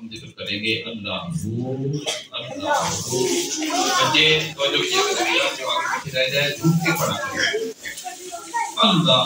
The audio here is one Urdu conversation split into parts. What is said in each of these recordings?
ہم ذکر کریں گے اللہ اللہ بچے توجہ کیجیے گا جو آگے پیچھے رہ جائے جھوٹ کے پڑھا کریں اللہ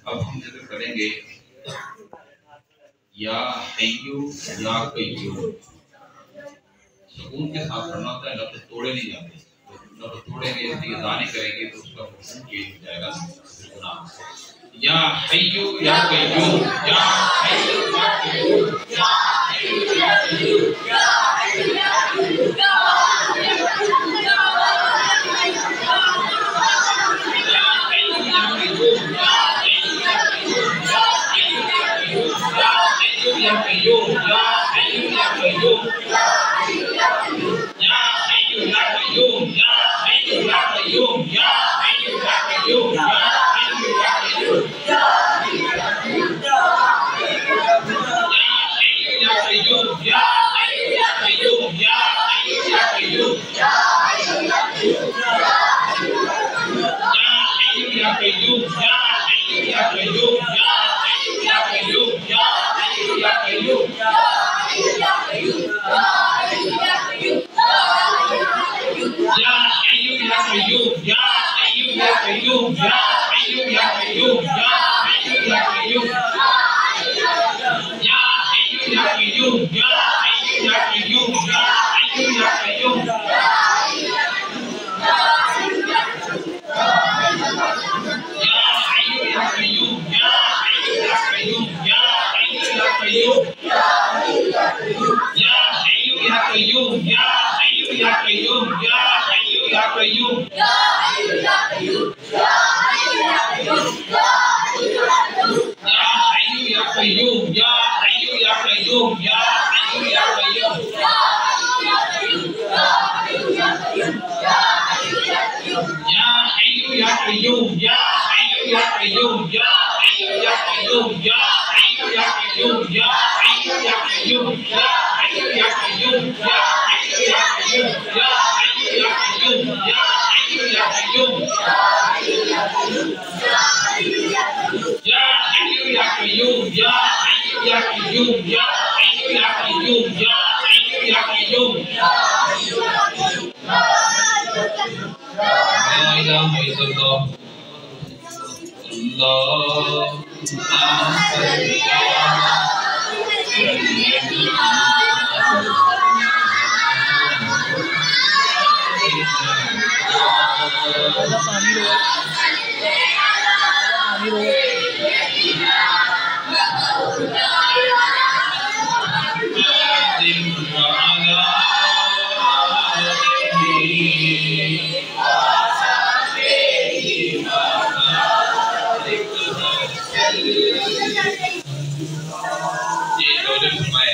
اب ہم ذکر کریں گے یا حیو یا قیوم سکون کے ساتھ پڑھنا ہوتا ہے لفظ توڑے نہیں جاتے لفظ توڑیں گے اس لیے دانے کریں گے تو اس کا حکم کیا جائے گا گناہ یا حیو یا قیوم یا حیو یا قیوم یا حیو یا قیوم یا حیو یا قیوم Ya Qayyum, Ya Hayyu Ya Qayyum, Ya Hayyu Ya Qayyum, Ya Hayyu Ya Qayyum, Ya Hayyu Ya Qayyum, Ya Hayyu Ya Qayyum, Ya Hayyu Ya Qayyum, Ya Hayyu Ya Qayyum, Ya Hayyu Ya Qayyum, Ya Hayyu Ya Qayyum, Ya Hayyu Ya Qayyum, Ya Hayyu Ya Qayyum, Ya Hayyu Ya Qayyum, Ya Hayyu Ya Qayyum, Ya Hayyu Ya Qayyum, Ya Hayyu Ya Qayyum, Ya Ya Qayyum, Ya Hayyu Ya Qayyum, Ya Hayyu Ya Qayyum, Ya Hayyu Ya Qayyum, Ya Hayyu Ya Qayyum, Ya Hayyu Ya Qayyum, Ya Hayyu Ya Qayyum, Ya Hayyu Ya Qayyum, Ya Hayyu Ya Qayyum, Ya Hayyu Ya Qayyum, یہ توجہ فرمائے،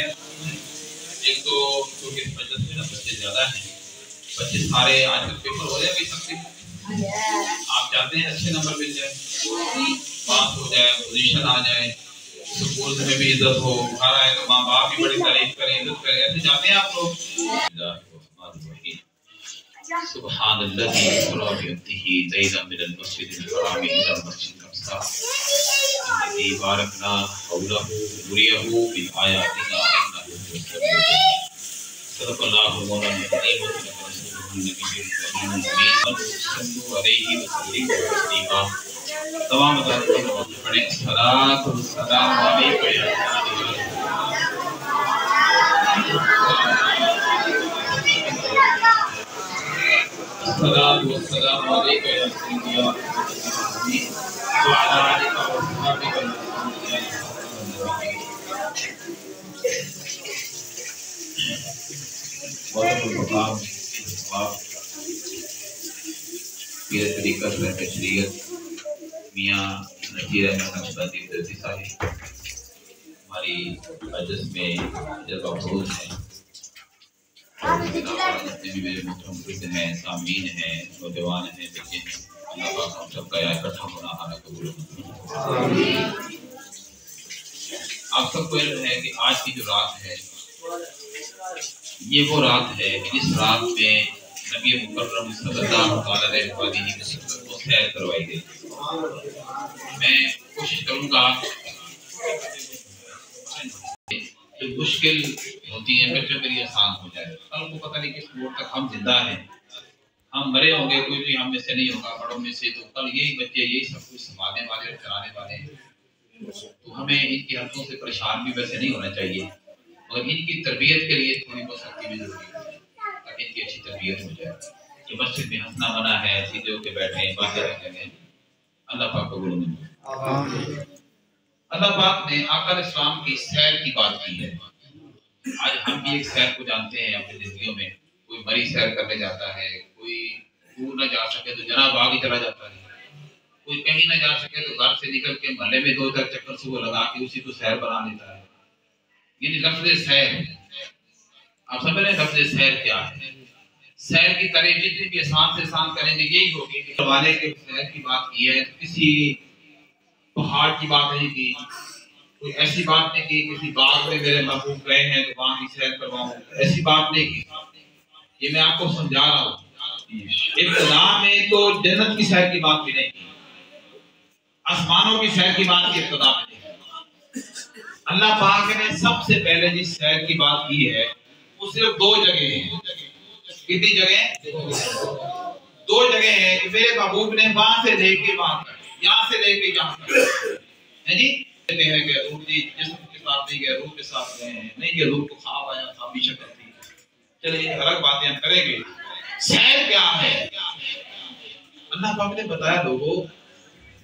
ایک تو کیونکہ اس مجلس میں نا بچے زیادہ ہیں، بچے سارے آج کل پیپر ہو جائے بھی سکتے ہیں، آپ چاہتے ہیں اچھے نمبر مل جائے، پاس ہو جائے، پوزیشن آ جائے، سکول میں بھی عزت ہو، گھر آئے تو ماں باپ بھی بڑی تعریف کریں، عزت کریں، ایسے چاہتے ہیں آپ لوگ؟ سبحان الذي أسرى بعبده ليلا من المسجد الحرام إلى المسجد الأقصى الذي باركنا حوله لنريه من آياتنا إنه هو السميع العليم. صدق الله مولانا العظيم وصدق رسوله النبي الكريم الأمين. صلوا عليه وسلموا تسليما. تمام حضرات پڑھیں الصلاۃ والسلام علیک یا الصلاۃ والسلام علیک یا سیدی یا وعلی آلک و اصحابک یہ طریقہ سے شریعت میاں نذیر احمد نقشبندی درسی صاحب ہماری مجلس میں جذبہ فروز ہیں، جتنے بھی میرے محترم بزرگ ہیں، سامعین ہیں، نوجوان ہیں، بچے ہیں، اللہ پاک ہم سب کا یہاں اکٹھا ہونا آنا قبول کرے۔ آپ سب کو علم ہے کہ آج کی جو رات ہے یہ وہ رات ہے جس رات میں نبی مکرم صلی اللہ علیہ وسلم کو سیر کروائی گئی۔ میں کوشش کروں گا جو مشکل ہوتی ہیں پھر میری آسان ہو جائے۔ کل کو پتہ نہیں کس موڑ تک ہم زندہ ہیں، ہم مرے ہوں گے، کوئی بھی ہم میں سے نہیں ہوگا بڑوں میں سے، تو کل یہی بچے یہی سب کچھ سنبھالنے والے اور چلانے والے ہیں، تو ہمیں ان کی حرکتوں سے پریشان بھی ویسے نہیں ہونا چاہیے، اور ان کی تربیت کے لیے تھوڑی بہت سختی بھی ضروری ہے تاکہ ان کی اچھی تربیت ہو جائے۔ کہ مسجد میں ہنسنا منع ہے، سیدھے ہو کے بیٹھیں، باہر رہیں، اللہ پاک قبول کرے۔ اللہ پاک نے آقا علیہ السلام کی سیر کی بات کی ہے۔ آج ہم بھی ایک سیر کو جانتے ہیں اپنی زندگیوں میں، کوئی مری سیر کرنے جاتا ہے، کوئی دور نہ جا سکے تو جناب آگے چلا جاتا ہے، کوئی کہیں نہ جا سکے تو گھر سے نکل کے محلے میں 2-4 چکر صبح لگا کے اسی کو سیر بنا لیتا ہے۔ یعنی لفظ سیر، آپ سمجھ رہے ہیں لفظ سیر کیا ہے؟ سیر کی تعریف جتنی بھی آسان سے آسان کریں گے یہی ہوگی کہ زمانے کے سیر کی بات کی ہے، کسی پہاڑ کی بات نہیں کی، کوئی ایسی بات نہیں کی کسی باغ میں میرے محبوب گئے ہیں تو وہاں کی سیر کرواؤں، ایسی بات نہیں کی۔ یہ میں آپ کو سمجھا رہا ہوں، ابتدا میں تو جنت کی سیر کی بات بھی نہیں کی، آسمانوں کی سیر کی بات کی ابتدا میں نہیں کی۔ اللہ پاک نے سب سے پہلے جس سیر کی بات کی ہے وہ صرف 2 جگہ ہیں۔ کتنی جگہ ہیں؟ 2 جگہ ہیں کہ میرے محبوب نے وہاں سے لے کے وہاں تک، یہاں سے لے کے یہاں تک ہے جی، کہتے ہیں کہ روح جی جسم کے ساتھ نہیں گئے، روح کے ساتھ گئے ہیں، نہیں یہ روح کو خواب آیا، خوابی شکل تھی، چلیے یہ الگ باتیں ہم کریں گے۔ سیر کیا ہے؟ اللہ پاک نے بتایا لوگوں،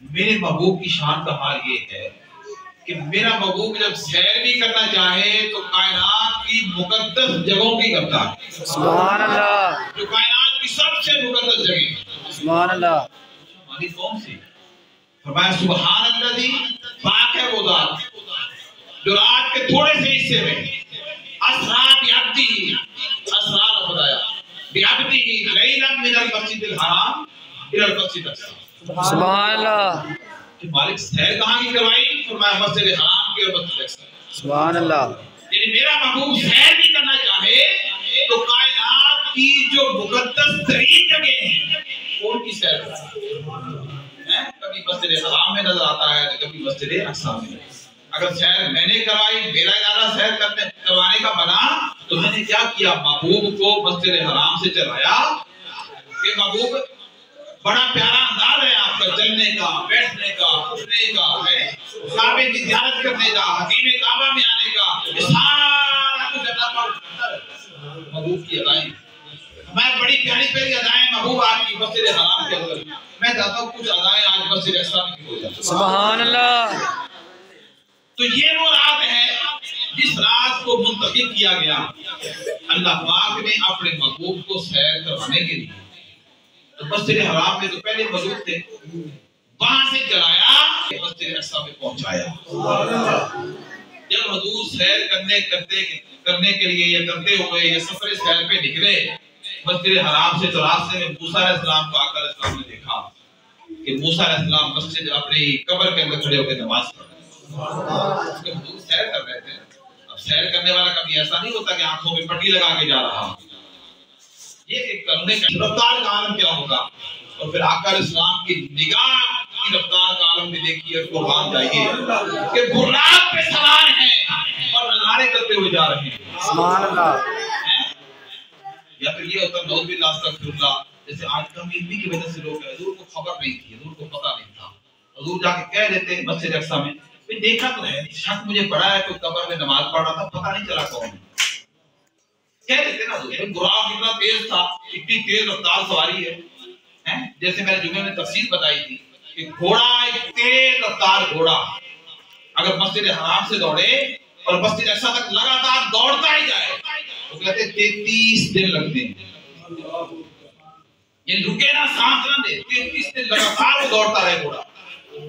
میرے محبوب کی شان کا حال یہ ہے کہ میرا محبوب جب سیر بھی کرنا چاہے تو کائنات کی مقدس جگہوں کی کرتا ہے۔ سبحان اللہ۔ جو کائنات کی سب سے مقدس جگہ، سبحان اللہ۔ ہماری کون سی؟ فرمایا سبحان اللہ، پاک ہے وہ ذات جو رات کے تھوڑے سے حصے میں اسرا بعبدہ، اسرا بتایا بعبدہ لیلا من المسجد الحرام الى المسجد الاقصى۔ سبحان اللہ۔ کہ مالک سیر کہاں کی کروائی؟ فرمایا مسجد حرام کی اور مسجد الاقصی۔ سبحان اللہ۔ یعنی میرا محبوب سیر بھی کرنا چاہے تو کائنات کی جو مقدس ترین جگہ ہیں ان کی سیر ہے۔ کبھی مسجد حرام میں نظر آتا ہے تو کبھی مسجد اقصی میں۔ اگر سیر میں نے کروائی، میرا ارادہ سیر کروانے کا بنا تو میں نے کیا کیا؟ محبوب کو مسجد حرام سے چلایا کہ محبوب بڑا پیارا انداز ہے آپ کا چلنے کا، بیٹھنے کا، اٹھنے کا ہے، کعبے کی زیارت کرنے کا، حتیم کعبہ میں آنے کا، یہ سارا کچھ اللہ پاک کرتا ہے محبوب کی ادائیں۔ میں بڑی پیاری پیاری ادائیں محبوب آپ کی مسجد حرام کے اندر، میں چاہتا ہوں کچھ ادائیں آج مسجد اقصی میں ہو جائیں۔ سبحان اللہ۔ تو یہ وہ رات ہے جس رات کو منتخب کیا گیا اللہ پاک نے اپنے محبوب کو سیر کروانے کے لیے۔ تو مسجد حرام میں تو پہلے موجود تھے، وہاں سے چلایا مسجد اقصی میں پہنچایا۔ جب حضور سیر کرنے کے لیے یا کرتے ہوئے یا سفر سیر پہ نکلے مسجد حرام سے، تو راستے میں موسیٰ علیہ السلام کو آقا علیہ السلام نے دیکھا کہ موسیٰ علیہ السلام مسجد اپنی قبر کے اندر کھڑے ہو کے نماز پڑھ رہے ہیں۔ حضور سیر کر رہے تھے۔ اب سیر کرنے والا کبھی ایسا نہیں ہوتا کہ آنکھوں میں پٹی لگا کے جا رہا، یہ ایک کرنے کا رفتار کا عالم کیا ہوگا۔ اور پھر آقا علیہ السلام کی نگاہ کی رفتار کا عالم بھی دیکھیے، اس کو بات جائیے کہ براق پہ سوار ہیں اور نظارے کرتے ہوئے جا رہے ہیں۔ سبحان اللہ۔ یا پھر یہ ہوتا ہے نعوذ باللہ استغفر اللہ، جیسے آج کل علمی کی وجہ سے لوگ ہیں، حضور کو خبر نہیں تھی، حضور کو پتہ نہیں تھا، حضور جا کے کہہ دیتے مسجد اقصیٰ میں دیکھا تو ہے، شک مجھے پڑا ہے تو قبر میں نماز پڑھ رہا تھا، پتہ نہیں چلا کون کہہ دیتے نا حضور۔ براق اتنا تیز تھا، اتنی تیز رفتار سواری ہے، جیسے میں نے جمعے میں تفصیل بتائی تھی کہ گھوڑا ایک تیز رفتار گھوڑا اگر مسجد حرام سے دوڑے اور مسجد اقصیٰ تک لگاتار دوڑتا ہی جائے تو کہتے 33 دن لگتے ہیں، یہ رکے نا، سانس نہ دے، 33 دن لگاتار وہ دوڑتا رہے گھوڑا،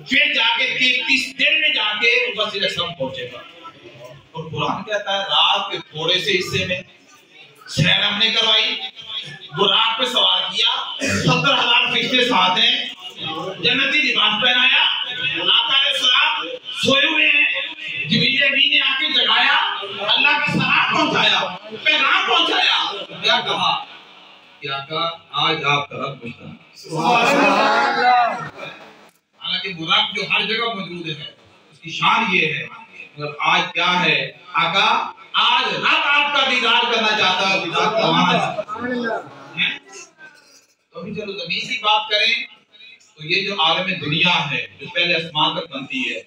پھر جا کے 33 دن میں جا کے مسجد اقصیٰ پہنچے گا۔ اور قرآن کہتا ہے رات کے تھوڑے سے حصے میں سیر ہم نے کروائی، براق پہ سوار کیا، 70,000 فرشتے ساتھ ہیں، جنتی لباس پہنایا، آقا علیہ السلام سوئے ہوئے ہیں، جبریل امین نے آ کے جگایا، اللہ کا سلام پہنچایا، پیغام پہنچایا، کیا کہا کہ آقا آج آپ کا رب خوش ہے۔ سبحان اللہ۔ حالانکہ براق جو ہر جگہ موجود ہے، اس کی شان یہ ہے، مگر آج کیا ہے آقا، آج رب آپ کا دیدار کرنا چاہتا ہے، دیدار کروانا چاہتا ہے۔ تو ابھی چلو زمین کی بات کریں تو یہ جو عالم دنیا ہے جو پہلے آسمان تک بنتی ہے،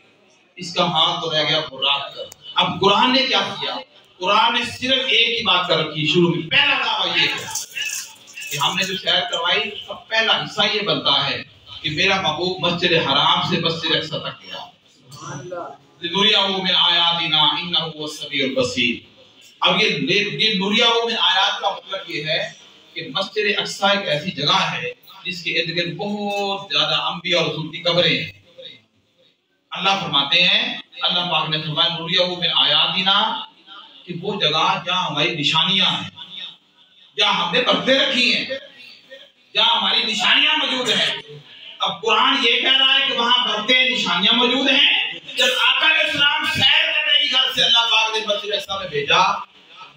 اس کا حال تو رہ گیا براق کا۔ اب قرآن نے کیا کیا؟ قرآن نے صرف ایک ہی بات کر رکھی شروع میں، پہلا دعویٰ یہ ہے کہ ہم نے جو سیر کروائی اس کا پہلا حصہ یہ بنتا ہے کہ میرا محبوب مسجد حرام سے مسجد اقصیٰ تک گیا، لنُرِيَهُ مِنْ آیاتنا انہ هُوَ السمیع البصیر۔ اب یہ نُرِيَهُ مِنْ آیات کا مطلب یہ ہے کہ مسجد اقصیٰ ایک ایسی جگہ ہے جس کے ارد گرد بہت زیادہ انبیاء اور رسول کی قبریں ہیں۔ اللہ فرماتے ہیں، اللہ پاک نے فرمایا نُرِيَهُ مِنْ آیاتنا کہ وہ جگہ جہاں ہماری نشانیاں ہیں، جہاں ہم نے برتیں رکھی ہیں، جہاں ہماری نشانیاں موجود ہیں۔ اب قرآن یہ کہہ رہا ہے کہ وہاں برتیں نشانیاں موجود ہیں۔ جب آقا علیہ السلام سیر کرنے کی گھر سے اللہ پاک نے مسجد اقصیٰ میں بھیجا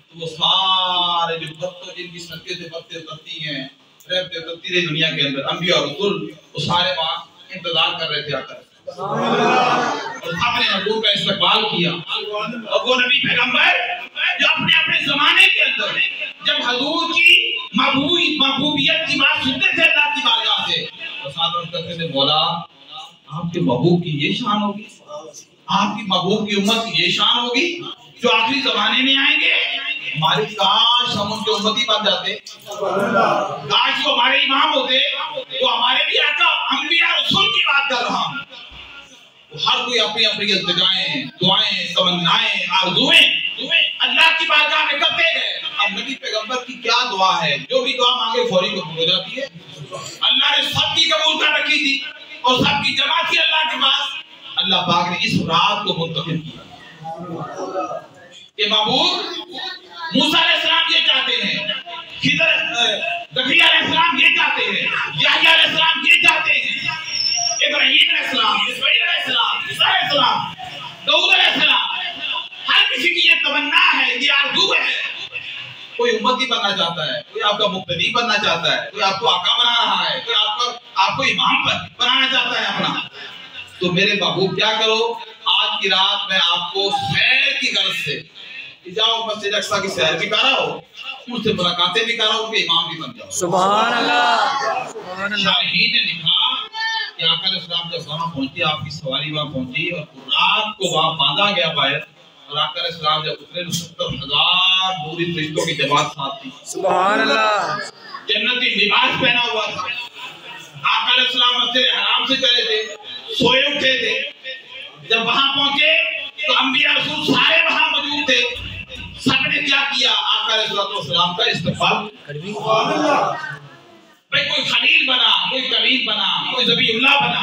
تو وہ سارے جو بتوں جن کی صدقے سے بتیں اترتی ہیں، رہتے اترتی رہی دنیا کے اندر، انبیاء اور رسول وہ سارے وہاں انتظار کر رہے تھے آقا اور اپنے حضور کا استقبال کیا۔ اور وہ نبی پیغمبر جو اپنے اپنے زمانے کے اندر جب حضور کی محبوبیت کی بات سنتے تھے اللہ کی بارگاہ سے، اور ساتھ میں کہتے تھے مولا آپ کے محبوب کی یہ شان ہوگی، آپ کی محبوب کی امت کی یہ شان ہوگی جو آخری زمانے میں آئیں گے، ہماری کاش ہم ان کے امتی بن جاتے، کاش وہ ہمارے امام ہوتے، وہ ہمارے بھی آقا انبیاء رسول کی بات کر رہا ہوں۔ ہر کوئی اپنی اپنی التجائیں، دعائیں، تمنائیں، آرزویں اللہ کی بارگاہ میں کرتے گئے۔ اب نبی پیغمبر کی کیا دعا ہے؟ جو بھی دعا مانگے فوری قبول ہو جاتی ہے۔ اللہ نے سب کی قبول کر رکھی تھی اور سب کی جمع تھی اللہ کے پاس۔ اللہ پاک نے اس رات کو منتخب کیا کہ محبوب موسیٰ علیہ السلام یہ چاہتے ہیں، زکریا علیہ السلام یہ چاہتے ہیں، یحییٰ علیہ السلام یہ چاہتے ہیں، ابراہیم علیہ السلام، اسماعیل علیہ السلام، عیسیٰ علیہ السلام، داؤد علیہ السلام، ہر کسی کی یہ تمنا ہے، یہ آرزو ہے۔ کوئی امتی بننا چاہتا ہے، کوئی آپ کا مقتدی بننا چاہتا ہے، کوئی آپ کو آقا بنا رہا ہے، کوئی آپ کو امام بنانا چاہتا ہے اپنا۔ تو میرے محبوب کیا کرو، آج کی رات میں آپ کو سیر کی غرض سے جاؤ مسجد اقصیٰ کی سیر بھی کرا ہو، ان سے ملاقاتیں بھی کرا ہو، ان کے امام بھی بن جاؤ۔ سبحان اللہ۔ سبحان اللہ۔ شارحین نے لکھا کہ آقا علیہ السلام جب وہاں پہنچے، آپ کی سواری وہاں پہنچی اور رات کو وہاں باندھا گیا باہر، اور آقا علیہ السلام جب اترے تو 70,000 نوری فرشتوں کی جماعت ساتھ تھی۔ سبحان اللہ۔ جنتی لباس پہنا ہوا تھا۔ آقا علیہ السلام مسجد حرام سے چلے تھے، سوئے اٹھے تھے، جب وہاں پہنچے تو انبیاء رسول سارے وہاں موجود تھے۔ سب نے کیا کیا؟ آقا علیہ السلام کا استقبال۔ بھئی کوئی خلیل بنا، کوئی کلیم بنا، کوئی ذبیح اللہ بنا،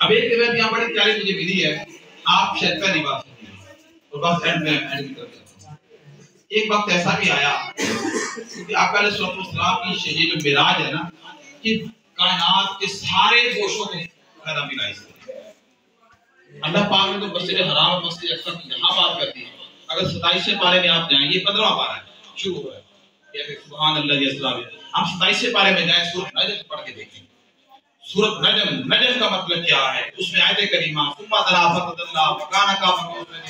اب ایک روایت یہاں بڑی پیاری مجھے ملی ہے، آپ شاید پہلی بات سنی اور بس اینڈ میں اینڈ کر دیتا ہوں۔ ایک وقت ایسا بھی آیا کہ آقا علیہ السلام کی یہ جو معراج ہے نا، کہ کائنات کے سارے گوشوں کو پیدا ملائی سے اللہ پاک نے تو مسجد حرام اور مسجد اقصی کی یہاں بات کرتی ہے۔ اگر 27 پارے میں آپ جائیں، یہ 15واں پارہ ہے، شروع ہو رہا ہے، یہ سبحان اللہ یہ اسلام ہے۔ آپ 27 پارے میں جائیں، سورۃ نجم پڑھ کے دیکھیں۔ سورۃ نجم، نجم کا مطلب کیا ہے؟ اس میں آیت کریمہ ثم دنا فتدلى وكان قاب قوسين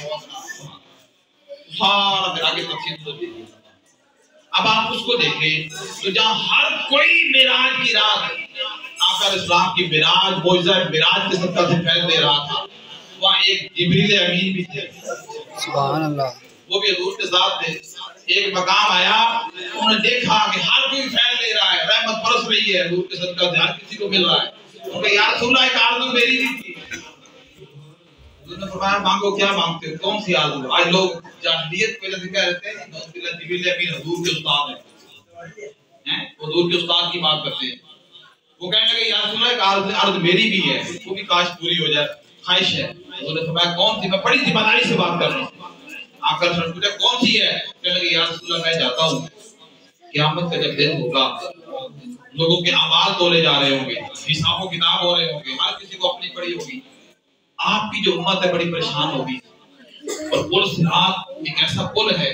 سارا پھر آگے تفصیل تو دیکھیں۔ اب آپ اس کو دیکھیں تو جہاں ہر کوئی معراج کی رات آقا علیہ السلام کی معراج معجزہ معراج کے صدقہ سے پھیل دے رہا تھا، وہاں ایک جبریل امین بھی تھے، سبحان اللہ، وہ بھی حضور کے ساتھ تھے۔ ایک مقام آیا، انہوں نے دیکھا کہ ہر کوئی پھیل لے رہا ہے، رحمت برس رہی ہے حضور کے صدقہ سے، ہر کسی کو مل رہا ہے۔ انہوں نے یا رسول اللہ ایک آرزو میری بھی تھی۔ حضور نے فرمایا مانگو، کیا مانگتے ہو؟ کون سی آرزو؟ آج لوگ جاہلیت پہلے سے کہہ رہتے ہیں جبریل امین حضور کے استاد ہیں، حضور کے استاد کی بات کرتے ہیں۔ وہ کہنے لگے یا رسول اللہ ایک عرض میری بھی ہے، وہ بھی کاش پوری ہو جائے، خواہش ہے۔ حضور نے فرمایا کون سی؟ میں بڑی ذمہ داری سے بات کر رہا ہوں۔ آ کر سن پوچھا کون سی ہے؟ کہنے لگے یا رسول اللہ میں چاہتا ہوں قیامت کا جب دن ہوگا، لوگوں کے اعمال تولے جا رہے ہوں گے، حساب و کتاب ہو رہے ہوں گے، ہر کسی کو اپنی پڑی ہوگی، آپ کی جو امت ہے بڑی پریشان ہوگی، اور پل صراط ایک ایسا پل ہے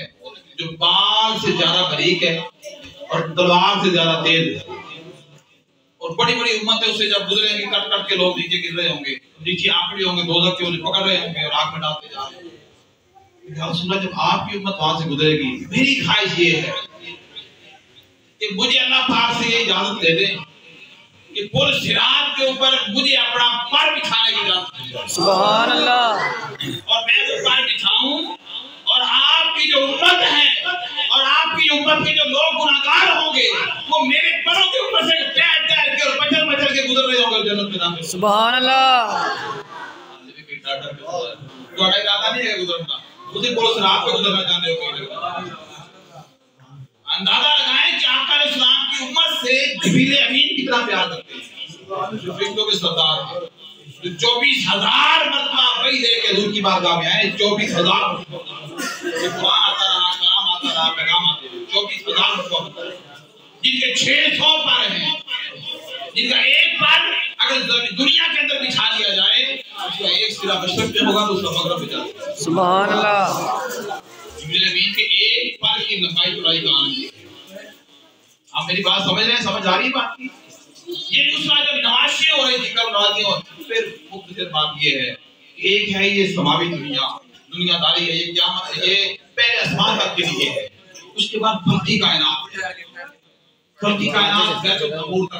جو بال سے زیادہ باریک ہے اور تلوار سے زیادہ تیز ہے، اور بڑی بڑی امتیں اسے جب گزریں گی کٹ کٹ کے لوگ نیچے گر رہے ہوں گے، نیچے آنکڑے ہوں گے، دوزخ کے انہیں پکڑ رہے ہوں گے اور آگ میں ڈالتے جا رہے ہوں گے۔ یا رسول اللہ جب آپ کی امت وہاں سے گزرے گی، میری خواہش یہ ہے کہ مجھے اللہ پاک سے یہ اجازت دے دیں کہ پل صراط کے اوپر مجھے اپنا پر بچھانے کی اجازت دے، سبحان اللہ، اور میں وہ پر بچھاؤں اور آپ کی جو امت ہے اور آپ کی امت کے جو لوگ گناہگار ہوں گے وہ میرے پروں کے اوپر سے تیر تیر کے اور مچل مچل کے گزر رہے ہوں گے جنت میں داخل۔ سبحان اللہ، تھوڑا ارادہ نہیں ہے گزرنا، اسی پل صراط پہ گزرنا چاہتے ہو کہ اندازہ لگائیں کہ آقا علیہ السلام کی امت سے جبریل امین کتنا پیار کرتے ہیں، جو فرشتوں کے سردار ہیں، جو 24,000 مرتبہ وحی لے کے حضور کی بارگاہ میں آئے، 24,000 مرتبہ قرآن آتا رہا، کلام آتا رہا، پیغام آتے رہے، 24,000 مرتبہ، جن کے 600 پر ہیں، جن کا ایک پر اگر دنیا کے اندر بچھا دیا جائے اس کا ایک سرا مشرق میں ہوگا تو اس کا مغرب میں جاتا ہے۔ سبحان اللہ، جبریل امین کے ایک پر کی لمبائی چوڑائی کا عالم یہ ہے۔ آپ میری بات سمجھ رہے ہیں؟ سمجھ آ رہی ہے بات کی؟ یہ دوسرا جب نوازشیں ہو رہی تھی کب نوازیوں، پھر مختصر بات یہ ہے کہ ایک ہے یہ سماوی دنیا داری ہے، یہ قیامت ہے، یہ پہلے آسمان تک کے لیے ہے، اس کے بعد فلکی کائنات، فلکی کائنات بیت المعمور تک۔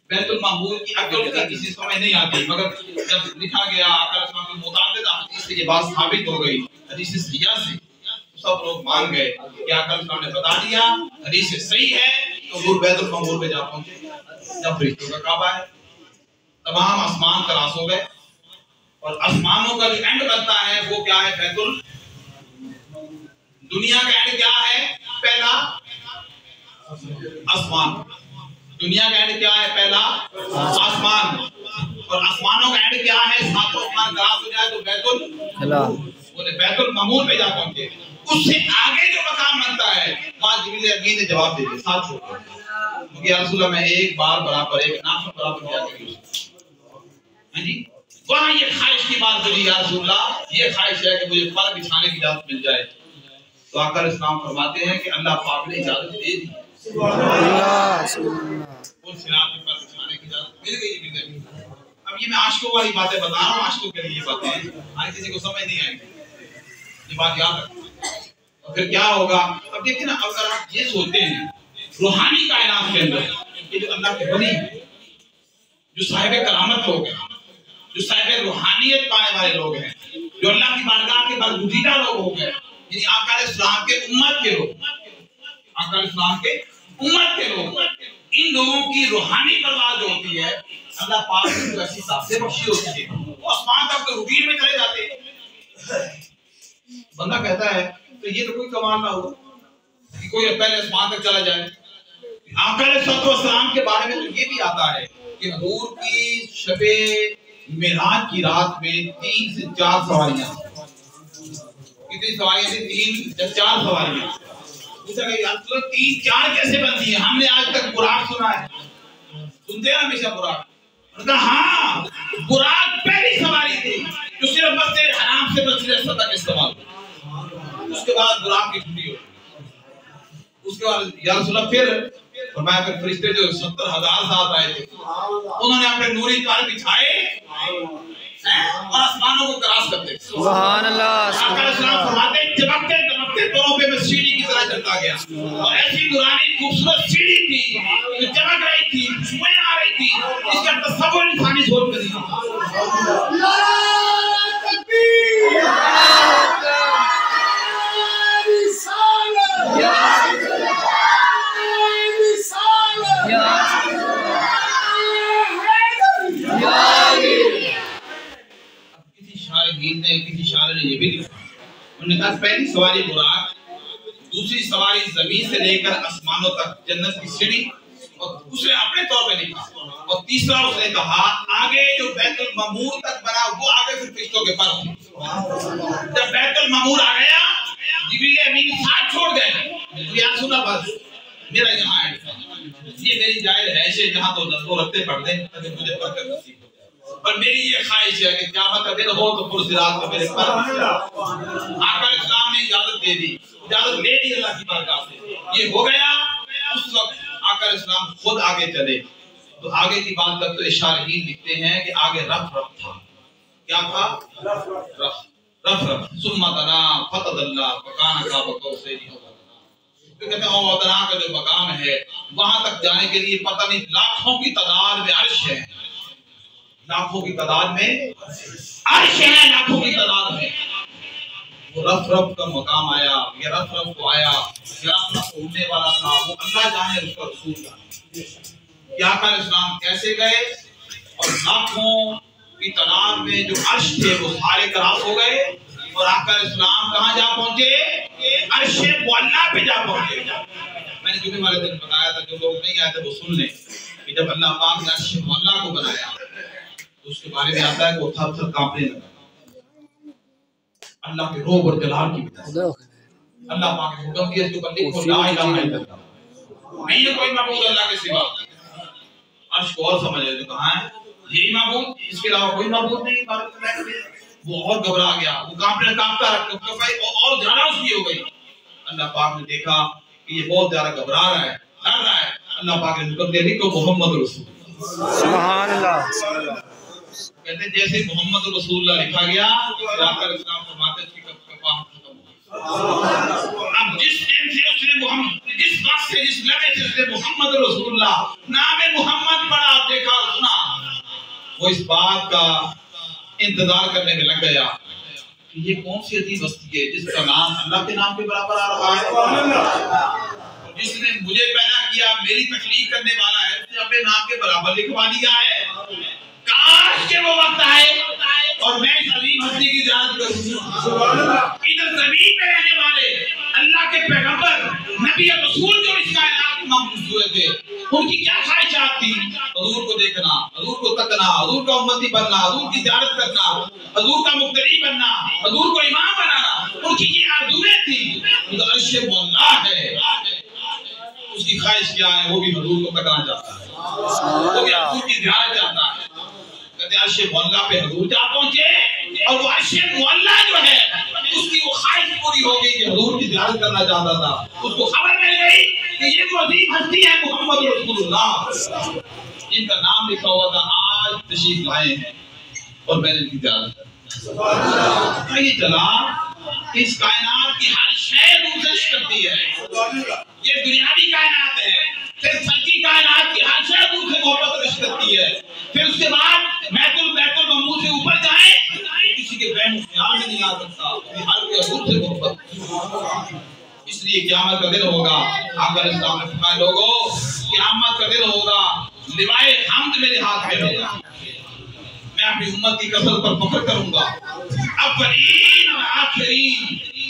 بیت المعمور کی عقل کی کسی سمجھ نہیں آتی، مگر جب لکھا گیا آقا علیہ السلام کے متعدد حدیث سے یہ بات ثابت ہو گئی، حدیث صحیحہ سے، سب لوگ مان گئے کہ آقا علیہ السلام نے بتا دیا حدیث صحیح ہے تو حضور بیت المعمور پہ جا پہنچے، جب فرشتوں کا کعبہ ہے، تمام آسمان تلاش ہو گئے، اور آسمانوں کا جو اینڈ بنتا ہے وہ کیا ہے؟ بیت دنیا کا اینڈ کیا ہے؟ پہلا آسمان، دنیا کا اینڈ کیا ہے؟ پہلا آسمان، اور آسمانوں کا اینڈ کیا ہے؟ ساتوں آسمان کراس ہو جائے تو بیت المعمور پہ جا پہنچے۔ اس سے آگے جو مقام بنتا ہے وہاں جبریل امین نے جواب دے دیا، ساتھ چھوڑ دیا، یا رسول اللہ میں ایک بار برابر ایک ناخن برابر کیا کری، ہاں جی، وہاں یہ خواہش کی بات کری، یا رسول اللہ یہ خواہش ہے کہ مجھے پر بچھانے کی اجازت مل جائے، تو آقا علیہ السلام فرماتے ہیں کہ اللہ پاک نے اجازت دے دی، اللہ، اور صراط پر بچھانے کی اجازت مل گئی جبریل امین۔ اب یہ میں عاشقوں والی باتیں بتا رہا ہوں، عاشقوں کے لیے باتیں ہر کسی کو سمجھ نہیں آئیں گی، یہ بات یاد رکھیں۔ اور پھر کیا ہوگا؟ اب دیکھیں نا، اگر آپ یہ سوچتے ہیں روحانی کائنات کے اندر کہ جو اللہ کے ولی ہیں، جو صاحب کرامت لوگ ہیں، جو صاحب روحانیت پانے والے لوگ ہیں، جو اللہ کی بارگاہ کے برگزیدہ لوگ ہو گئے، یعنی آقا علیہ السلام کے امت کے لوگ، آقا علیہ السلام کے امت کے لوگ، ان لوگوں کی روحانی پرواز جو ہوتی ہے اللہ پاک کی ایسی حساب سے بخشی ہوتی ہے، وہ آسمان تک تو روٹین میں چلے جاتے ہیں۔ بندہ کہتا ہے تو یہ تو کوئی کمال نہ ہو کہ کوئی پہلے آسمان تک چلا جائے. آقا علیہ الصلوۃ والسلام کے بارے میں تو یہ بھی آتا ہے کہ حضور کی شب معراج کی رات میں 3 سے 4 سواریاں. کتنی سواریاں تھیں؟ 3 یا 4 سواریاں. پوچھا کہ یا رسول اللہ 3 4 کیسے بنتی ہیں؟ ہم نے آج تک براق سنا ہے. سنتے ہیں ہمیشہ براق. انہوں نے کہا ہاں براق پہلی سواری تھی جو صرف مسجد حرام سے مسجد اقصی تک استعمال ہوئی. اس کے بعد براق کی چھٹی ہوئی. اس کے بعد یا رسول اللہ پھر فرمایا کہ فرشتے جو 70,000 ساتھ آئے تھے انہوں نے اپنے نوری پر بچھائے اور آسمانوں کو کراس کرتے. سبحان اللہ. آقا علیہ السلام فرماتے ہیں چمکتے چمکتے دونوں پہ میں سیڑھی کی طرح چلتا گیا اور ایسی نورانی خوبصورت سیڑھی تھی جو چمک رہی تھی، خوشبوئیں آ رہی تھی، اس کا تصور انسانی سوچ میں نہیں. کسی شاعر نے یہ بھی لکھا. انہوں نے کہا پہلی سواری براق، دوسری سواری زمین سے لے کر آسمانوں تک جنت کی سیڑھی، اور اس نے اپنے طور پہ لکھا. اور تیسرا اس نے کہا آگے جو بیت المعمور تک بنا وہ آگے پھر فرشتوں کے پر تھے. جب بیت المعمور آ گیا جبریل امین ساتھ چھوڑ گئے. یا سنا بس میرا یہاں ہے، یہ میری جائے رہائش ہے جہاں تو رکھتے پڑھ دیں تاکہ مجھے برکت نصیب ہو. اور میری یہ خواہش ہے کہ قیامت کا دن ہو تو پرصراط پہ میرے پر آقا علیہ السلام نے اجازت دے دی، اجازت لے دی اللہ کی بارگاہ سے. یہ ہو گیا. اس وقت آقا علیہ السلام خود آگے چلے. تو آگے کی بات تک تو اشارحین لکھتے ہیں کہ آگے رف تھا. کیا تھا؟ رف ثم دنا فتدلی فکان قاب قوسین او ادنی. تو کہتے ہیں او ادنا کا جو مقام ہے وہاں تک جانے کے لیے پتہ نہیں لاکھوں کی تعداد میں عرش ہے، لاکھوں کی تعداد میں عرش ہے، لاکھوں کی تعداد میں. وہ رف کا مقام آیا. یہ رف کو آیا، یہ رف اڑنے والا تھا. وہ اللہ جانے اس کا رسول جانے. کہ آقا علیہ السلام کیسے گئے اور لاکھوں کی تعداد میں جو عرش تھے وہ سارے کراس ہو گئے. اور آقا علیہ السلام کہاں جا پہنچے؟ عرش معلیٰ پہ جا پہنچے. میں نے جمعے والے دن بتایا تھا، جو لوگ نہیں آئے تھے وہ سن لیں کہ جب اللہ پاک نے عرش معلیٰ کو بنایا تو اس کے بارے میں آتا ہے کہ وہ تھر تھر کانپنے لگا اللہ کے روب اور جلال کی وجہ سے. اللہ پاک نے حکم دیا اس کو بندے کو لا الہ الا اللہ، نہیں ہے کوئی معبود اللہ کے سوا. عرش کو اور سمجھ رہے تھے کہاں ہے یہی معبود، اس کے علاوہ کوئی معبود نہیں. وہ اور گھبرا گیا، وہ کانپتا رکھا بھائی اور زیادہ اس کی ہو گئی. اللہ پاک نے دیکھا کہ یہ بہت زیادہ گھبرا رہا ہے، ڈر رہا ہے. اللہ پاک نے حکم دیا کہ محمد رسول. سبحان اللہ. کہتے ہیں جیسے محمد رسول اللہ لکھا گیا آقا علیہ السلام فرماتے ہیں کہ کفاح ختم ہو. اب جس دن سے اس نے محمد، جس وقت سے جس لمحے سے اس نے محمد رسول اللہ نام محمد پڑھا، دیکھا اور سنا، وہ اس بات کا انتظار کرنے میں لگ گیا کہ یہ کون سی عظیم ہستی ہے جس کا نام اللہ کے نام کے برابر آ رہا ہے. جس نے مجھے پیدا کیا، میری تخلیق کرنے والا ہے، اس نے اپنے نام کے برابر لکھوا دیا ہے. کاش کہ وہ وقت آئے اور میں اس عظیم ہستی کی زیارت کروں. ادھر زمین پہ رہنے والے اللہ کے پیغمبر نبی اور رسول جو اس کائنات میں موجود ہوئے تھے، ان کی کیا خواہشات تھی؟ حضور کو دیکھنا، حضور کو تکنا، حضور کا امتی بننا، حضور کی زیارت کرنا، حضور کا مقتدی بننا، حضور کو امام بنانا. ان کی یہ آرزویں تھی. تو عرش معلیٰ ہے، اس کی خواہش کیا ہے؟ وہ بھی حضور کو تکنا چاہتا ہے، وہ بھی حضور کی زیارت چاہتا ہے. کہتے ہیں عرش معلیٰ پہ حضور جا پہنچے اور وہ عرش معلیٰ جو ہے اس کی وہ خواہش پوری ہو گئی کہ حضور کی زیارت کرنا چاہتا تھا. اس کو خبر مل گئی کہ یہ وہ عظیم ہستی ہے محمد رسول اللہ جن کا نام لکھا ہوا تھا آج تشریف لائے ہیں اور میں نے ان کی زیارت کی. یہ چلا کہ اس کائنات کی ہر شے دوسرش کرتی ہے. یہ دنیاوی کائنات ہے، پھر فلکی کائنات کی ہر شے دوسرے محبت رش کرتی ہے. پھر اس کے بعد بیت المعمور سے اوپر جائیں کسی کے وہم و خیال میں نہیں آ سکتا کہ ہر کوئی حضور سے محبت. اس لیے قیامت کا دن ہوگا. آقا علیہ السلام نے فرمایا لوگوں قیامت کا دن ہوگا، لوائے حمد میرے ہاتھ میں ہوگا. میں اپنی امت کی کثرت پر فخر کروں گا. اولین و آخرین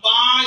5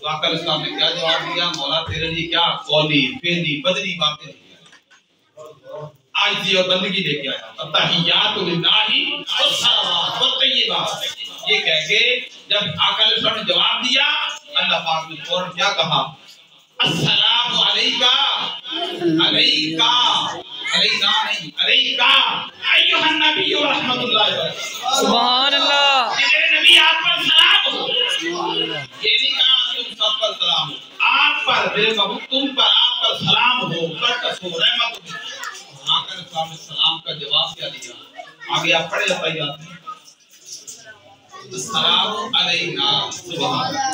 تو آقا علیہ السلام نے کیا جواب دیا؟ مولا تیرے لیے کیا قولی فعلی بدنی باتیں عاجزی اور بندگی لے کے آیا. التحیات للہ والصلوات والطیبات. یہ کہہ کے جب آقا علیہ السلام نے جواب دیا، اللہ پاک نے فوراً کیا کہا؟ السلام علیکہ علیکہ علینا نہیں علیکہ ایھا النبی ورحمۃ اللہ وبرکاتہ. سبحان اللہ. میرے نبی آپ پر سلام ہو. یہ نہیں کہا تم سب پر سلام ہو، آپ پر میرے محبوب تم پر آپ پر سلام ہو، برکت ہو، رحمت ہو. آقا علیہ السلام نے سلام کا جواب کیا دیا؟ آگے آپ پڑھے بتائیے. السلام علینا. سبحان اللہ.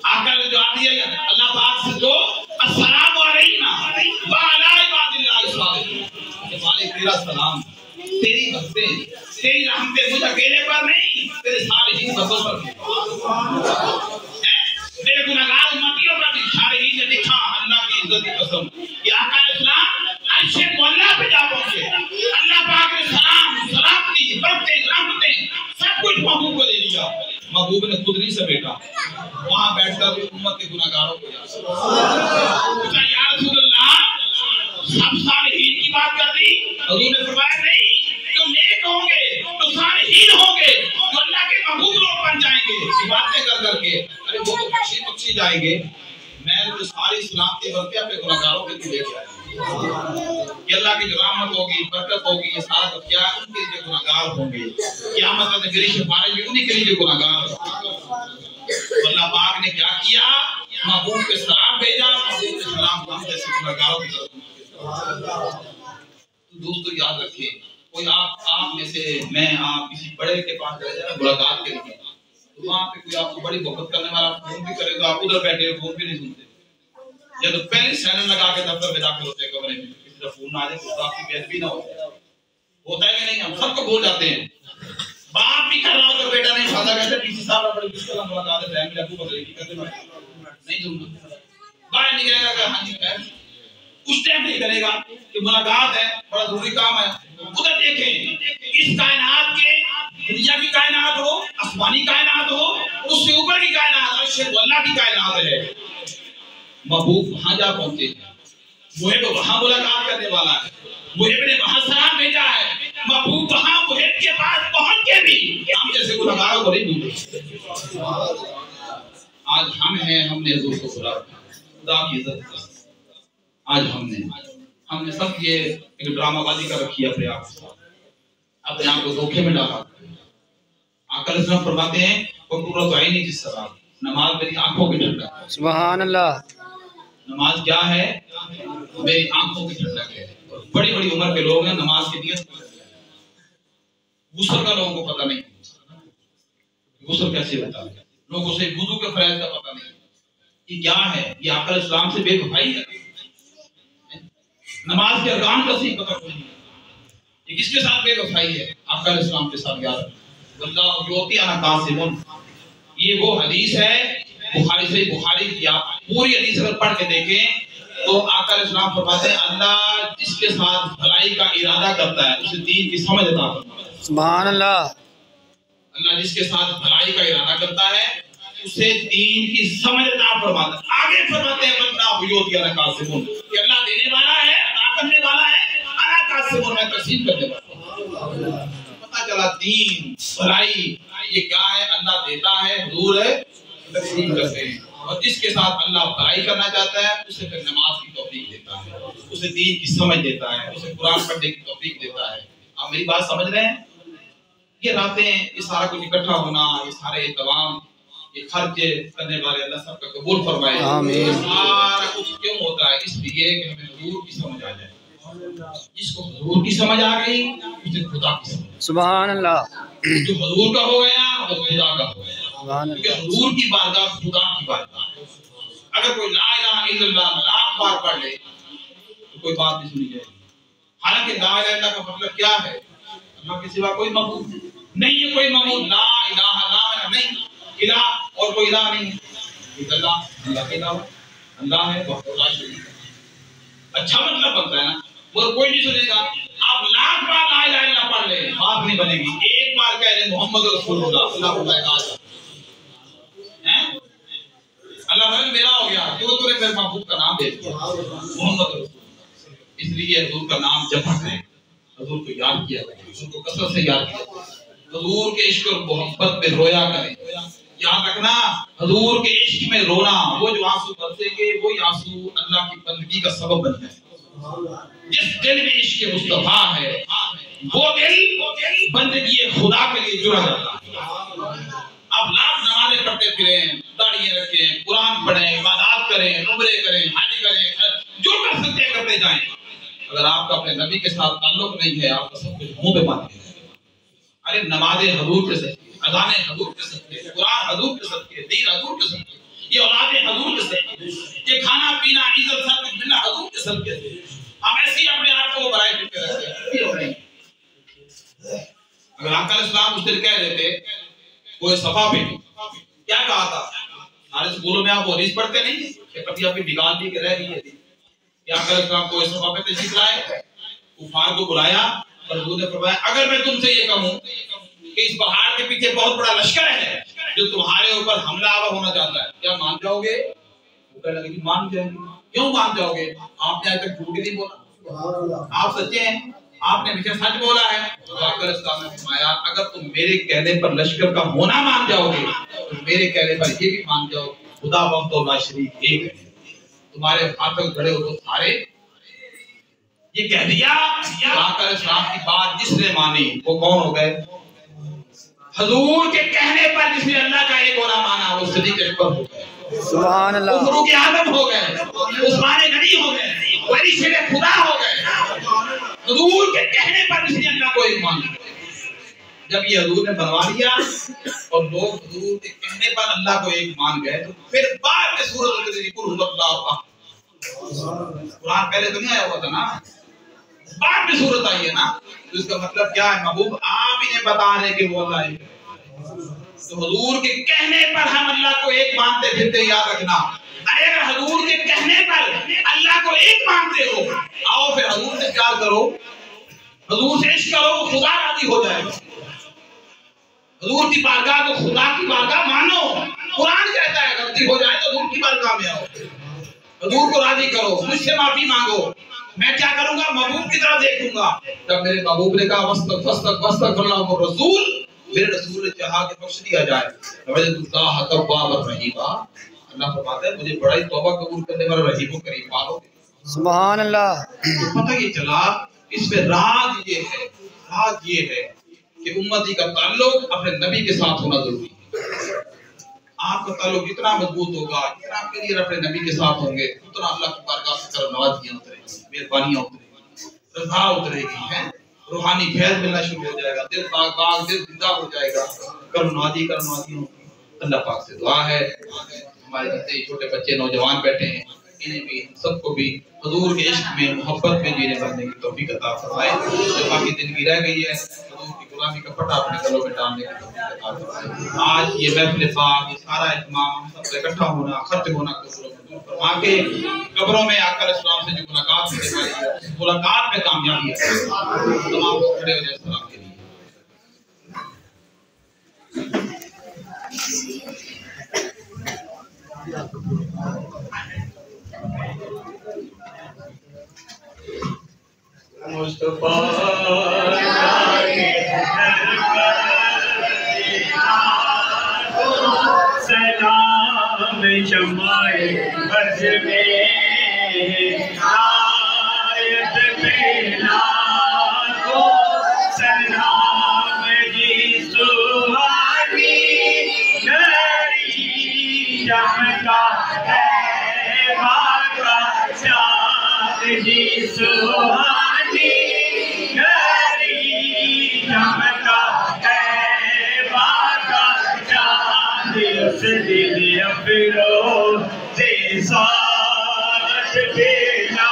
آقا نے جواب دیا اللہ پاک سے جو السلام علینا وعلی عباد اللہ الصالحین. کہ مالک تیرا سلام، تیری برکتیں، تیری رحمتیں مجھ اکیلے پر نہیں، تیرے صالحین بندوں پر بھی. میرے گناہگار امتیوں پر بھی. صالحین نے دیکھا اللہ کی عزت کی قسم کہ آقا علیہ السلام عرش معلیٰ پہ جا پہنچے. اللہ پاک نے سلام، سلامتی، برکتیں، رحمتیں سب کچھ محبوب کو دے دیا. محبوب نے خود نہیں سمیٹا، وہاں بیٹھ کر امت کے گناہگاروں کو یاد کیا. یا رسول اللہ سب صالحین کی بات کر دی. حضور نے فرمایا نہیں، جو نیک ہوں گے، جو صالحین ہوں گے، جو اللہ کے محبوب لوگ بن جائیں گے عبادتیں کر کر کے، ارے وہ تو بخشی جائیں گے. میں تو ساری سلامتی برکتیں اپنے گناہگاروں کے لیے لے کے آیا. یہ اللہ کی جو رحمت ہوگی، برکت ہوگی، یہ سارا کچھ کیا ان کے لیے گناہگار ہوں گے. قیامت میں میری شفاعت بھی انہی کے لیے گناہگار ہوں. اللہ پاک نے کیا کیا؟ محبوب کے سلام بھیجا. محبوب کے سلام ہم جیسے گناہگاروں کی طرف. دوستو یاد رکھیں، کوئی آپ میں سے میں آپ کسی بڑے کے پاس چلے جائیں ملاقات کے لیے، تو وہاں پہ کوئی آپ کو بڑی محبت کرنے والا فون بھی کرے گا، آپ ادھر بیٹھے فون بھی نہیں سنتے. یا تو پہلے سائلنٹ لگا کے دفتر میں داخل ہوتے ہیں کمرے میں، کسی کا فون نہ آ جائے تو آپ کی بے ادبی نہ ہو. ہوتا ہے کہ نہیں؟ ہم سب کو بھول جاتے ہیں. باپ بھی کر رہا ہو تو بیٹا نہیں کھاتا، کہتے ڈی سی صاحب بڑی مشکل ملاقات ہے، ٹائم لگو بدلے کی کہتے نہیں سننا. باہر نکلے گا کہ ہاں جی خیر، اس ٹائم نہیں کرے گا کہ ملاقات ہے، بڑا ضروری کام ہے. ادھر دیکھیں اس کائنات کے، دنیا کی کائنات ہو، آسمانی کائنات ہو، اس سے اوپر کی کائنات عرش اللہ کی کائنات ہے. محبوب وہاں جا پہنچے، محب وہاں ملاقات کرنے والا ہے. محب نے وہاں سلام بھیجا ہے. محبوب وہاں محب کے پاس پہنچ کے بھی ہم جیسے گناہگاروں کو نہیں بھولتے. آج ہم ہیں، ہم نے حضور کو بلا خدا کی عزت. آج ہم نے سب یہ ایک ڈرامہ بازی کر رکھی ہے اپنے آپ کے ساتھ، اپنے آپ کو دھوکے میں ڈالا. آقا علیہ السلام فرماتے ہیں قرۃ عینی جس طرح نماز میری آنکھوں کی ٹھنڈک. سبحان اللہ. نماز کیا ہے؟ میری آنکھوں کی ٹھنڈک ہے. بڑی بڑی عمر کے لوگ ہیں، نماز کی نیت غسل کا لوگوں کو پتہ نہیں. غسل کیسے ہوتا ہے؟ لوگوں سے وضو کے فرائض کا پتہ نہیں. یہ کیا ہے؟ یہ آقا علیہ السلام سے بے وفائی ہے. نماز کے ارکان کا صحیح پتہ نہیں. یہ کس کے ساتھ بے وفائی ہے؟ آقا علیہ السلام کے ساتھ. یاد واللہ یعطی انا قاسم. یہ وہ حدیث ہے بخاری سے، بخاری کی آپ پوری حدیث اگر پڑھ کے دیکھیں تو آقا علیہ السلام فرماتے ہیں اللہ جس کے ساتھ بھلائی کا ارادہ کرتا ہے اسے دین کی سمجھ عطا کرتا ہے. سبحان اللہ. اللہ جس کے ساتھ بھلائی کا ارادہ کرتا ہے اسے دین کی سمجھ عطا فرماتا ہے. آگے فرماتے ہیں واللہ یعطی انا قاسم، کہ اللہ دینے والا ہے، عطا کرنے والا ہے، انا قاسم میں تقسیم کرنے والا ہوں. پتہ چلا دین بھلائی یہ کیا ہے؟ اللہ دیتا ہے، حضور ہے تقسیم کرتے ہیں. اور جس کے ساتھ اللہ بھلائی کرنا چاہتا ہے اسے پھر نماز کی توفیق دیتا ہے، اسے دین کی سمجھ دیتا ہے، اسے قرآن پڑھنے کی توفیق دیتا ہے. آپ میری بات سمجھ رہے ہیں؟ یہ راتیں، یہ سارا کچھ اکٹھا ہونا، یہ سارے تمام یہ خرچ کرنے والے اللہ سب کا قبول فرمائے. یہ سارا کچھ کیوں ہوتا ہے؟ اس لیے کہ ہمیں حضور کی سمجھ آ جائے. جس کو حضور کی سمجھ آ گئی اسے خدا کی سمجھ. سبحان اللہ. جو حضور کا ہو گیا وہ خدا کا ہو گیا. کیونکہ حضور کی بارگاہ خدا کی بارگاہ ہے. اگر کوئی لا الہ الا اللہ لاکھ بار پڑھ لے تو کوئی بات نہیں سنی جائے گی. حالانکہ لا الہ الا اللہ کا مطلب کیا ہے؟ اللہ کے سوا کوئی معبود نہیں ہے، کوئی معبود. لا الہ لا نہیں، الہ اور کوئی الہ نہیں ہے. اللہ کے علاوہ اللہ ہے وحدہ لا شریک ہے. اچھا مطلب بنتا ہے نا، اور کوئی نہیں سنے گا. آپ لاکھ بار لا الہ الا اللہ پڑھ لیں بات نہیں بنے گی. ایک بار کہہ لیں محمد رسول اللہ، اللہ اللہ تعالیٰ میرا ہو گیا تو نے میرے محبوب کا نام دے دیا محمد رسول اللہ. اس لیے حضور کا نام جب کریں حضور کو یاد کیا کریں, حضور کو کثرت سے یاد کیا کریں, حضور کے عشق اور محبت میں رویا کریں. یاد رکھنا حضور کے عشق میں رونا, وہ جو آنسو برسیں گے وہی آنسو اللہ کی بندگی کا سبب بن جائے. جس دل میں عشق مصطفیٰ ہے وہ دل بندگی خدا کے لیے جڑا جاتا ہے. اب لاکھ نمازیں پڑھتے پھریں, داڑیاں رکھیں, قرآن پڑھیں, عبادات کریں, عمرے کریں, حج کریں, جو کر سکتے ہیں کرتے جائیں. اگر آپ کا اپنے نبی کے ساتھ تعلق نہیں ہے آپ کا سب کچھ منہ پہ مانتے ہیں. ارے نمازیں حضور کے صدقے, اذانیں حضور کے صدقے, قرآن حضور کے صدقے, دین حضور کے صدقے, یہ اولادیں حضور کے صدقے, یہ کھانا پینا عزت سب کچھ ملنا حضور کے صدقے سے. ہم ایسے ہی اپنے آپ کو برائے کرتے رہتے ہیں. اگر آقا علیہ السلام اس دن کہہ دیتے کوئی صفا پہ کیا کہا تھا, ہمارے اسکولوں میں آپ حدیث پڑھتے نہیں کہ کبھی آپ نکال دی کہ رہ گئی ہے کہ آقا علیہ السلام کوئی صفا پہ تشریف لائے, کفار کو بلایا اور حضور نے فرمایا اگر میں تم سے یہ کہوں کہ اس پہاڑ کے پیچھے بہت بڑا لشکر ہے جو تمہارے اوپر حملہ آور ہونا چاہتا ہے, کیا مان جاؤ گے؟ وہ کہنے لگے مان جائیں گے. کیوں مان جاؤ گے؟ آپ نے آج تک جھوٹ ہی نہیں بولا, آپ سچے ہیں, آپ نے ہمیشہ سچ بولا ہے. تو آقا علیہ السلام نے فرمایا اگر تم میرے کہنے پر لشکر کا ہونا مان جاؤ گے تو میرے کہنے پر یہ بھی مان جاؤ خدا وحدہ لا شریک ایک ہے, تمہارے ہاتھوں کھڑے ہو تو سارے. یہ کہہ دیا آقا علیہ السلام کی بات جس نے مانی وہ کون ہو گئے؟ حضور کے کہنے پر جس نے اللہ کا ایک ہونا مانا وہ صدیق اکبر ہو گئے, سبحان اللہ, فاروق اعظم ہو گئے, عثمان غنی ہو گئے, ولی شیر خدا ہو گئے. حضور کے کہنے پر جس نے اللہ کو ایک مان لیا. جب یہ حضور نے بنوا لیا اور لوگ حضور کے کہنے پر اللہ کو ایک مان گئے تو پھر بعد میں سورۃ اتری قل هو اللہ احد. قرآن پہلے تو نہیں آیا ہوا تھا نا, بعد میں سورت آئی ہے نا. تو اس کا مطلب کیا ہے محبوب, آپ انہیں بتا رہے کہ وہ اللہ ایک ہے. تو حضور کے کہنے پر ہم اللہ کو ایک مانتے پھرتے, یاد رکھنا. ارے اگر حضور کے کہنے پر اللہ کو ایک مانتے ہو آؤ پھر حضور سے پیار کرو, حضور سے عشق کرو, خدا راضی ہو جائے گا. حضور کی بارگاہ کو خدا کی بارگاہ مانو. قرآن کہتا ہے غلطی ہو جائے تو حضور کی بارگاہ میں آؤ, حضور کو راضی کرو, مجھ سے معافی مانگو. میں کیا کروں گا؟ محبوب کی طرح دیکھوں گا. جب میرے محبوب نے کہا وَاسْتَغْفِرُ اللَّهَ وَالرَّسُولُ, میرے رسول نے چاہا کہ بخش دیا جائے. وَجَدَ اللَّهَ تَوَّابًا رَحِيمًا, اللہ فرماتا ہے مجھے بڑا ہی توبہ قبول کرنے والا رحیم و کریم پالو. سبحان اللہ. تو پتہ یہ چلا اس میں راز یہ ہے کہ امتی کا تعلق اپنے نبی کے ساتھ ہونا ضروری ہے. آپ کا تعلق جتنا مضبوط ہوگا, جتنا آپ کے لیے اپنے نبی کے ساتھ ہوں گے, اتنا اللہ کی بارگاہ سے کرم نوازیاں اترے گی, مہربانیاں اترے گی, رضا اترے گی, ہیں روحانی فیض ملنا شروع ہو جائے گا, دل باغ دل زندہ ہو جائے گا, کرم نوازی ہوگی. اللہ پاک سے دعا ہے ہمارے جتنے چھوٹے بچے نوجوان بیٹھے ہیں انہیں بھی سب کو بھی حضور کے عشق میں محبت میں جینے بننے کی توفیق عطا فرمائے. جو باقی زندگی رہ گئی ہے حضور کی غلامی کا پٹا اپنے گلوں میں ڈالنے کی توفیق عطا فرمائے. آج یہ محفل پاک, یہ سارا اہتمام ہم سب سے اکٹھا ہونا, خرچ ہونا قبول منظور فرما کے قبروں میں آقا علیہ السلام سے جو ملاقات ہونے والی ہے اس ملاقات میں کامیابی ہے. تمام لوگ کھڑے ہو جائے السلام کے لیے. مصطفیٰ سلام شمع برج میں آیت پہلا کو سلام جی سہانی نری چمکا ہے بھاگا چاند جی سہانی نری چمکا ہے بھاگا چاند اس دل افرو سے ساتھ بھیجا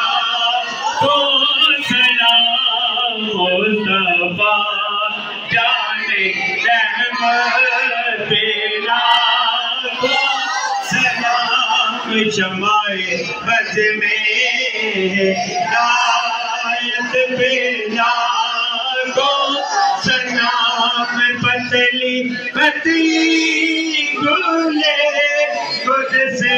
تو سلام مصطفیٰ جان رحمت بلا کو سلام شمع بز میں آیت بلا کو سلام پتلی پتلی گلے خود سے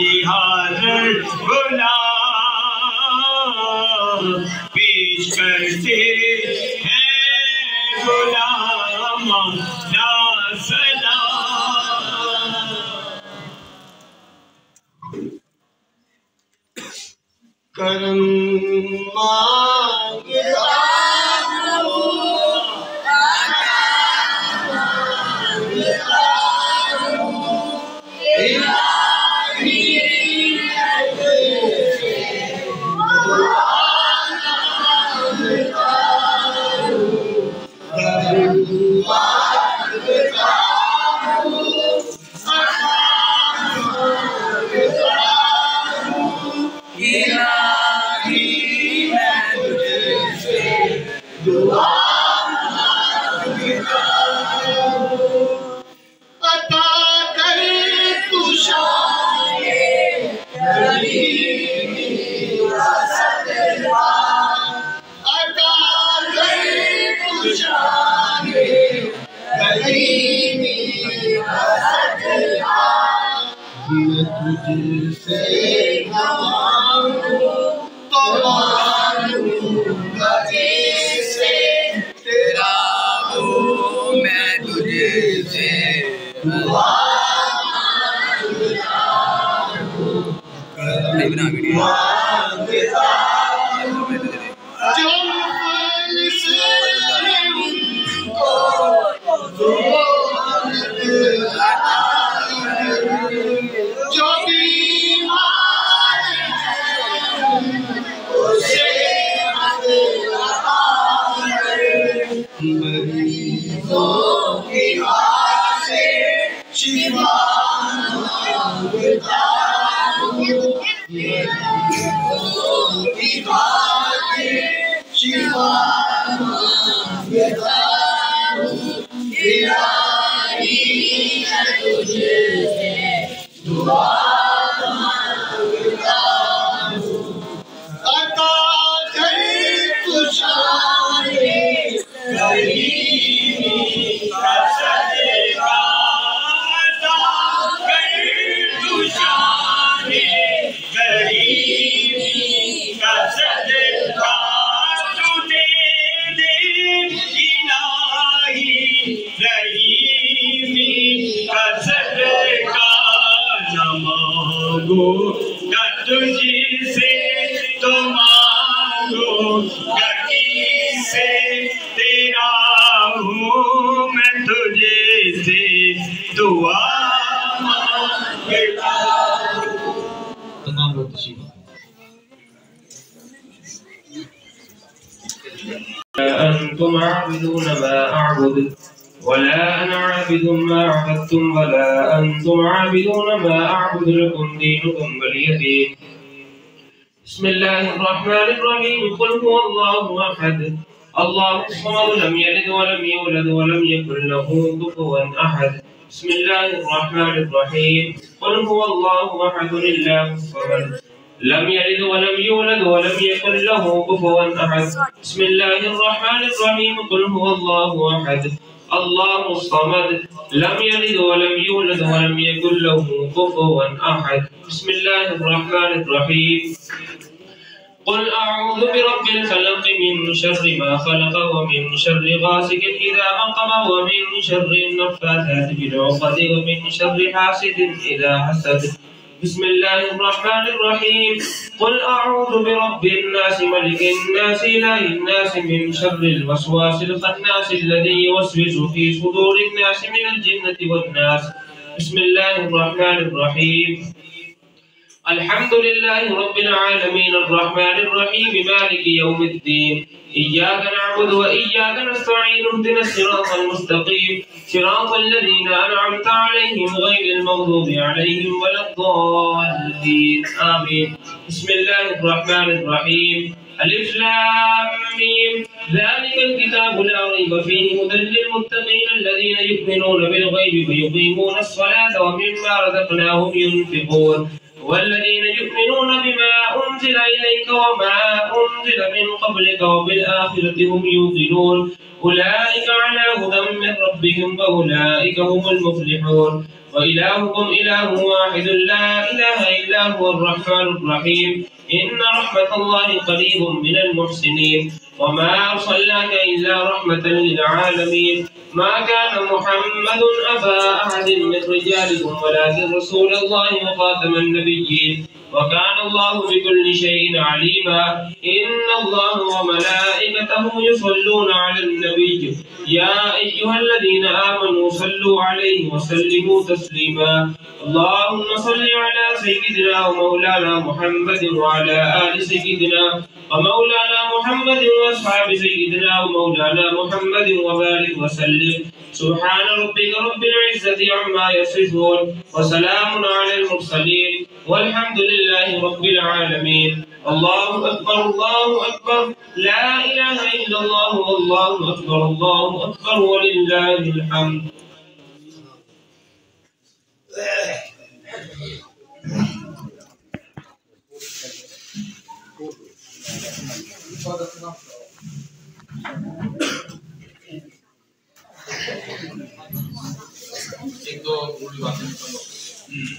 الہی حاضر غلام پیش کرتے ہیں غلام نا سلام کرم مانگتا أنتم عابدون ما أعبد ولا أنا عابد ما عبدتم ولا أنتم عابدون ما أعبد لكم دينكم ولي دين. بسم الله الرحمن الرحيم. قل هو الله أحد الله الصمد لم يلد ولم يولد ولم يكن له كفوا أحد. بسم الله الرحمن الرحيم. قل هو الله أحد الله الصمد لم يلد ولم يولد ولم يكن له كفوا أحد. بسم الله الرحمن الرحيم. قل هو الله أحد الله الصمد لم يلد ولم يولد ولم يكن له كفوا أحد. بسم الله الرحمن الرحيم. قل أعوذ برب الفلق من شر ما خلق ومن شر غاسق إذا وقب ومن شر النفاثات في العقد ومن شر حاسد إذا حسد. بسم الله الرحمن الرحيم. قل أعوذ برب الناس ملك الناس إله الناس من شر الوسواس الخناس الذي يوسوس في صدور الناس من الجنة والناس. بسم الله الرحمن الرحيم. الحمد لله رب العالمين الرحمن الرحيم مالك يوم الدين إياك نعبد وإياك نستعين اهدنا الصراط المستقيم صراط الذين أنعمت عليهم غير المغضوب عليهم ولا الضالين آمين. بسم الله الرحمن الرحيم. ألف لام ميم ذلك الكتاب لا ريب فيه هدى للمتقين الذين يؤمنون بالغيب ويقيمون الصلاة ومما رزقناهم ينفقون والذين يؤمنون بما أنزل إليك وما أنزل من قبلك وبالآخرة هم يوقنون أولئك على هدى من ربهم وأولئك هم المفلحون. وإلهكم إله واحد لا إله إلا هو الرحمن الرحيم إن رحمة الله قريب من المحسنين وما أرسلناك إلا رحمة للعالمين ما كان محمد أبا أحد من رجالكم ولكن رسول الله وخاتم النبيين وكان الله بكل شيء عليما إن الله وملائكته يصلون على النبي يا أيها الذين آمنوا صلوا عليه وسلموا تسليما اللهم صل على سيدنا ومولانا محمد وعلى آل سيدنا ومولانا محمد وأصحاب سيدنا ومولانا محمد وبارك وسلم سبحان ربك رب العزة عما يصفون وسلام على المرسلين والحمد لله رب العالمين الله أكبر لا إله إلا الله والله أكبر ولله الحمد ایک دو باتیں